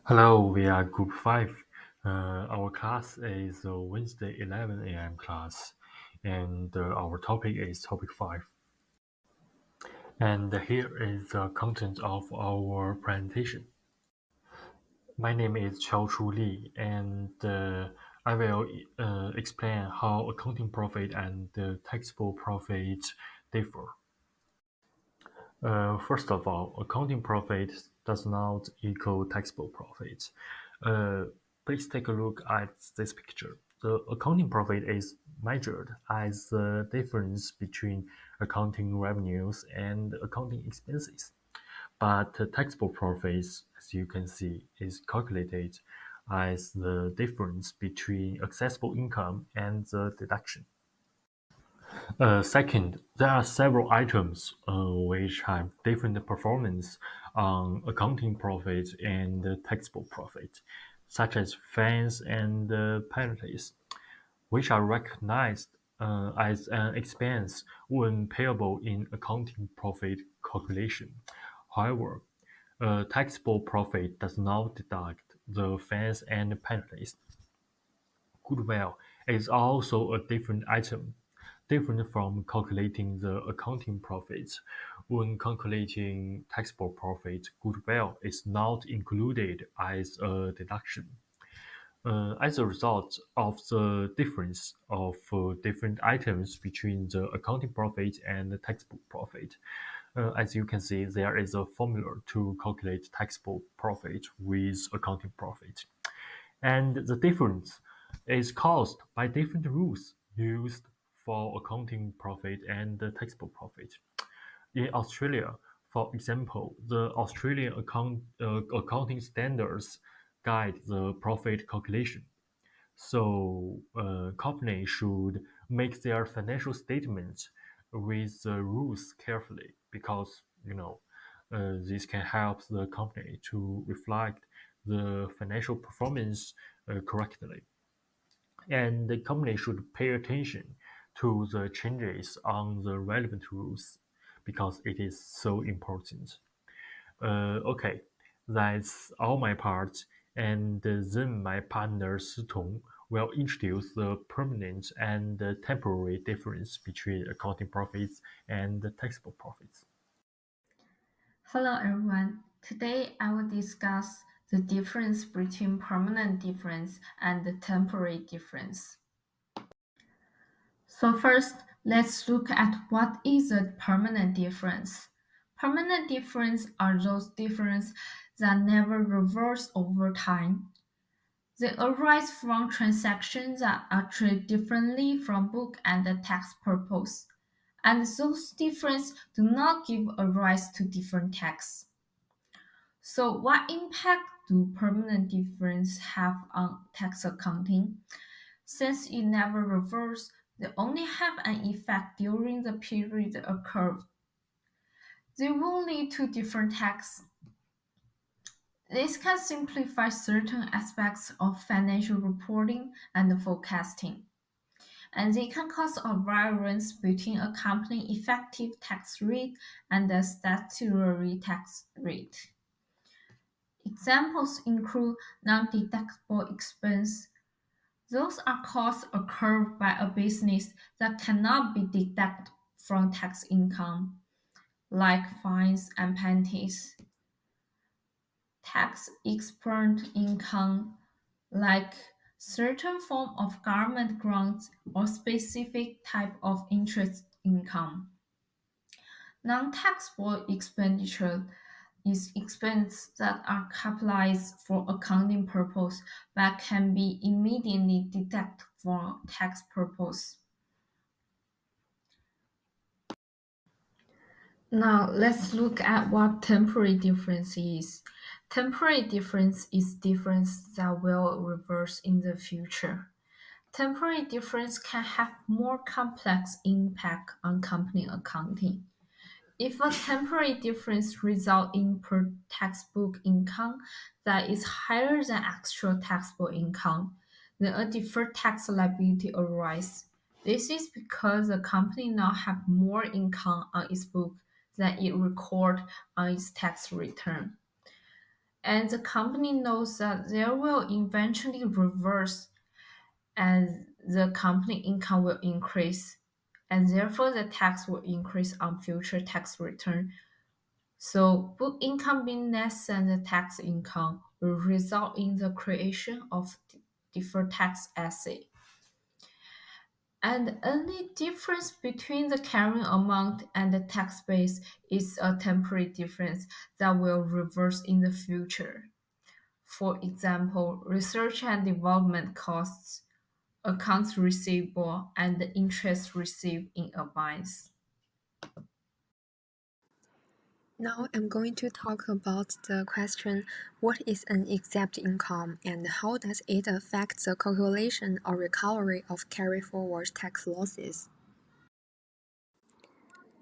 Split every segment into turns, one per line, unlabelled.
Hello, we are Group 5. Our class is Wednesday 11 a.m. class, and our topic is topic 5. And here is the content of our presentation. My name is Chao Chu Li, and I will explain how accounting profit and taxable profit differ. First of all, accounting profit does not equal taxable profit. Uh, Please take a look at this picture. The accounting profit is measured as the difference between accounting revenues and accounting expenses. But taxable profits, as you can see, is calculated as the difference between accessible income and the deduction. Second, there are several items which have different performance on accounting profit and taxable profit, such as fines and penalties, which are recognized as an expense when payable in accounting profit calculation. However, taxable profit does not deduct the fines and penalties. Goodwill is also a different item, different from calculating the accounting profits. When calculating taxable profit, goodwill is not included as a deduction. As a result of the difference of different items between the accounting profit and the taxable profit, as you can see, there is a formula to calculate taxable profit with accounting profit. And the difference is caused by different rules used for accounting profit and the taxable profit. In Australia, for example, the Australian accounting standards guide the profit calculation. So, companies should make their financial statements with the rules carefully because this can help the company to reflect the financial performance correctly. And the company should pay attention to the changes on the relevant rules because it is so important. Okay, that's all my part. And then my partner Tong will introduce the permanent and the temporary difference between accounting profits and the taxable profits.
Hello everyone. Today I will discuss the difference between permanent difference and the temporary difference. So first, let's look at what is a permanent difference. Permanent difference are those differences that never reverse over time. They arise from transactions that are treated differently from book and the tax purpose, and those differences do not give a rise to different tax. So, what impact do permanent difference have on tax accounting? Since it never reverses, they only have an effect during the period occurred. They will lead to different tax. This can simplify certain aspects of financial reporting and forecasting, and they can cause a variance between a company effective tax rate and the statutory tax rate. Examples include non-deductible expense. Those are costs incurred by a business that cannot be deducted from tax income, like fines and penalties. Tax exempt income, like certain form of government grants or specific type of interest income. Non-taxable expenditure is expense that are capitalized for accounting purpose but can be immediately deducted for tax purpose. Now let's look at what temporary difference is. Temporary difference is difference that will reverse in the future. Temporary difference can have more complex impact on company accounting. If a temporary difference results in per textbook income that is higher than actual taxable income, then a deferred tax liability arises. This is because the company now have more income on its book than it record on its tax return. and the company knows that they will eventually reverse as the company income will increase, and therefore the tax will increase on future tax return. So book income being less than the tax income will result in the creation of deferred tax asset. And the only difference between the carrying amount and the tax base is a temporary difference that will reverse in the future. For example, research and development costs, accounts receivable, and the interest received in advance.
Now I'm going to talk about the question, what is an exempt income and how does it affect the calculation or recovery of carry-forward tax losses?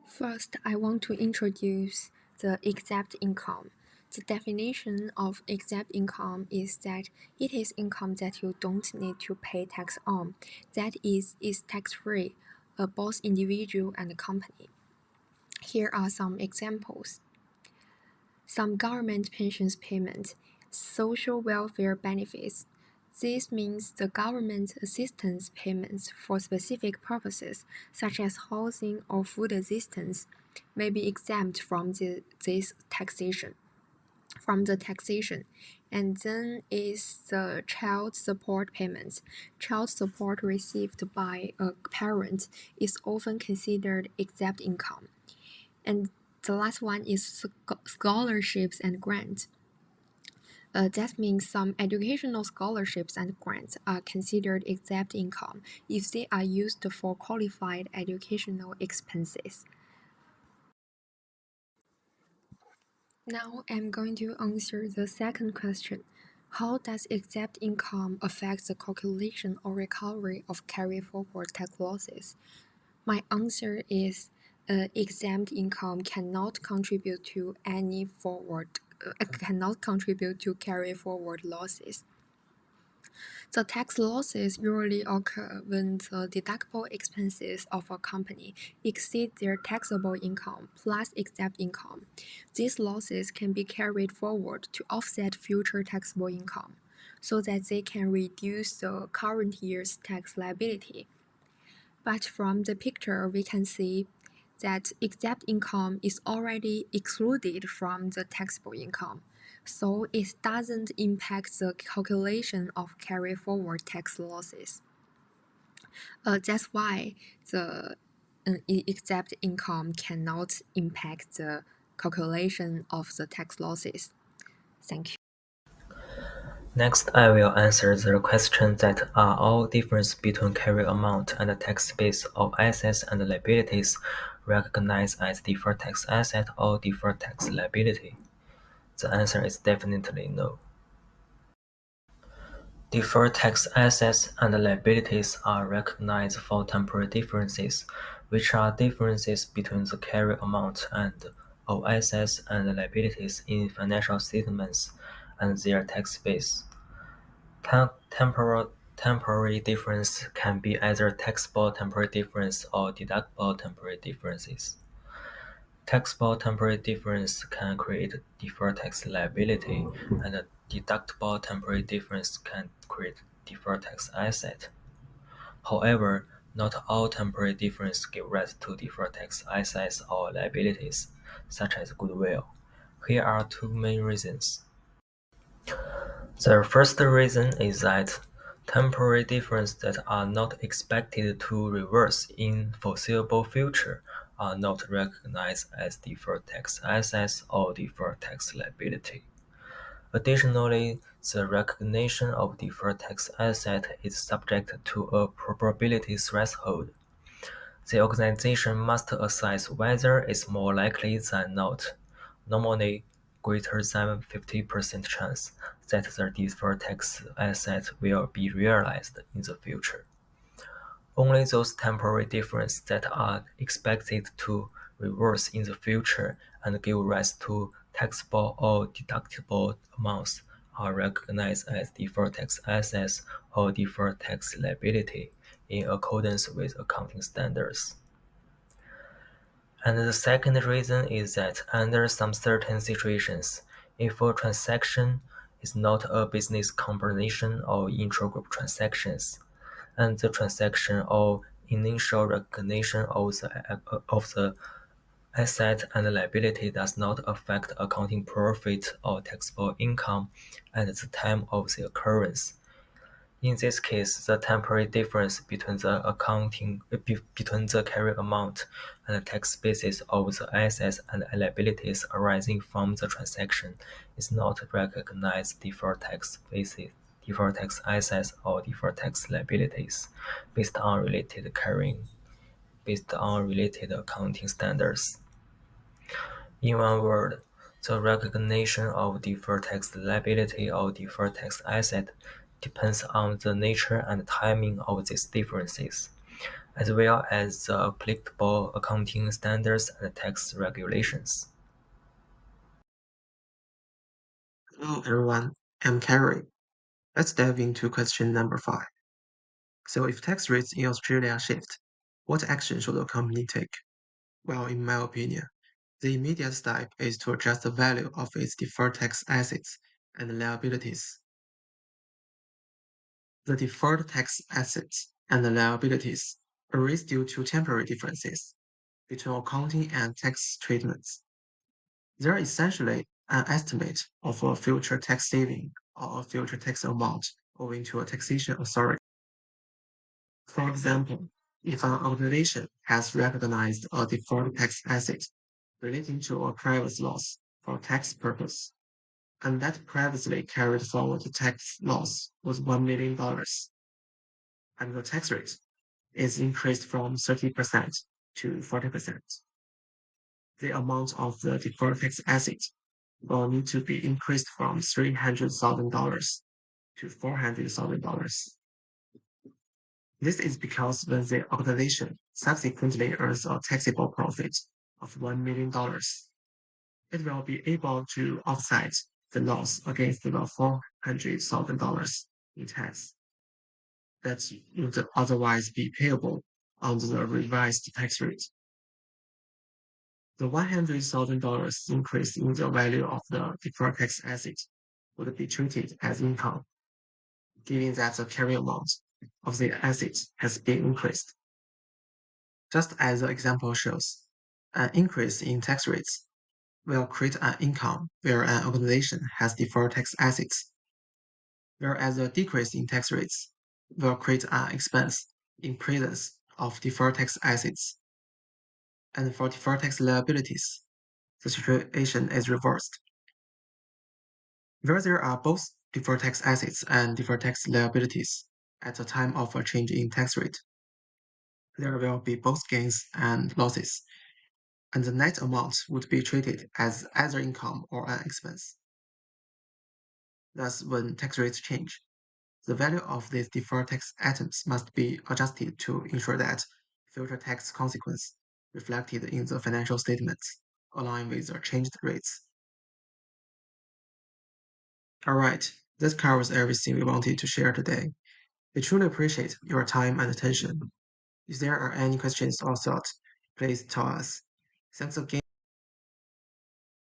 First, I want to introduce the exempt income. The definition of exempt income is that it is income that you don't need to pay tax on, that is tax-free, both individual and company. Here are some examples. Some government pensions payments, social welfare benefits. This means the government assistance payments for specific purposes, such as housing or food assistance, may be exempt from this taxation. From the taxation. And then is the child support payments. Child support received by a parent is often considered exempt income. And the last one is scholarships and grants. That means some educational scholarships and grants are considered exempt income if they are used for qualified educational expenses. Now I'm going to answer the second question. How does exempt income affect the calculation or recovery of carry-forward tax losses? My answer is exempt income cannot contribute to carry forward losses. The tax losses usually occur when the deductible expenses of a company exceed their taxable income plus exempt income. These losses can be carried forward to offset future taxable income, so that they can reduce the current year's tax liability. But from the picture, we can see that exempt income is already excluded from the taxable income, so it doesn't impact the calculation of carry-forward tax losses. That's why the exempt income cannot impact the calculation of the tax losses. Thank you.
Next, I will answer the question that are all difference between carry amount and the tax base of assets and liabilities recognized as deferred tax asset or deferred tax liability? The answer is definitely no. Deferred tax assets and liabilities are recognized for temporary differences, which are differences between the carry amount and of assets and liabilities in financial statements and their tax base. Temporary difference can be either taxable temporary difference or deductible temporary differences. Taxable temporary difference can create deferred tax liability, and a deductible temporary difference can create deferred tax asset. However, not all temporary differences give rise to deferred tax assets or liabilities, such as goodwill. Here are two main reasons. The first reason is that temporary differences that are not expected to reverse in foreseeable future are not recognized as deferred tax assets or deferred tax liability. Additionally, the recognition of deferred tax asset is subject to a probability threshold. The organization must assess whether it's more likely than not, normally greater than 50% chance, that the deferred tax asset will be realized in the future. Only those temporary differences that are expected to reverse in the future and give rise to taxable or deductible amounts are recognized as deferred tax assets or deferred tax liability in accordance with accounting standards. And the second reason is that under some certain situations, If a transaction is not a business combination or intragroup transactions, and the transaction or initial recognition of the asset and liability does not affect accounting profit or taxable income at the time of the occurrence. In this case, the temporary difference between between the carrying amount and the tax basis of the assets and liabilities arising from the transaction is not recognized deferred tax assets or deferred tax liabilities based on related accounting standards. In one word, the recognition of deferred tax liability or deferred tax asset depends on the nature and timing of these differences, as well as the applicable accounting standards and tax regulations.
Hello everyone, I'm Carrie. Let's dive into question number 5. So if tax rates in Australia shift, what action should a company take? Well, in my opinion, the immediate step is to adjust the value of its deferred tax assets and liabilities. The deferred tax assets and liabilities arise due to temporary differences between accounting and tax treatments. They're essentially an estimate of a future tax saving or a future tax amount owing to a taxation authority. For example, if an organization has recognized a deferred tax asset relating to a previous loss for tax purpose, and that previously carried forward tax loss was $1 million, and the tax rate is increased from 30% to 40%. The amount of the deferred tax asset will need to be increased from $300,000 to $400,000. This is because when the organization subsequently earns a taxable profit of $1 million, it will be able to offset the loss against the $400,000 in tax that would otherwise be payable under the revised tax rate. The $100,000 increase in the value of the deferred tax asset would be treated as income, given that the carrying amount of the asset has been increased. Just as the example shows, an increase in tax rates will create an income where an organization has deferred tax assets, whereas a decrease in tax rates will create an expense in presence of deferred tax assets. And for deferred tax liabilities, the situation is reversed. Where there are both deferred tax assets and deferred tax liabilities at the time of a change in tax rate, there will be both gains and losses, and the net amount would be treated as either income or an expense. Thus, when tax rates change, the value of these deferred tax items must be adjusted to ensure that future tax consequences reflected in the financial statements align with the changed rates. Alright, this covers everything we wanted to share today. We truly appreciate your time and attention. If there are any questions or thoughts, please tell us. Thanks again.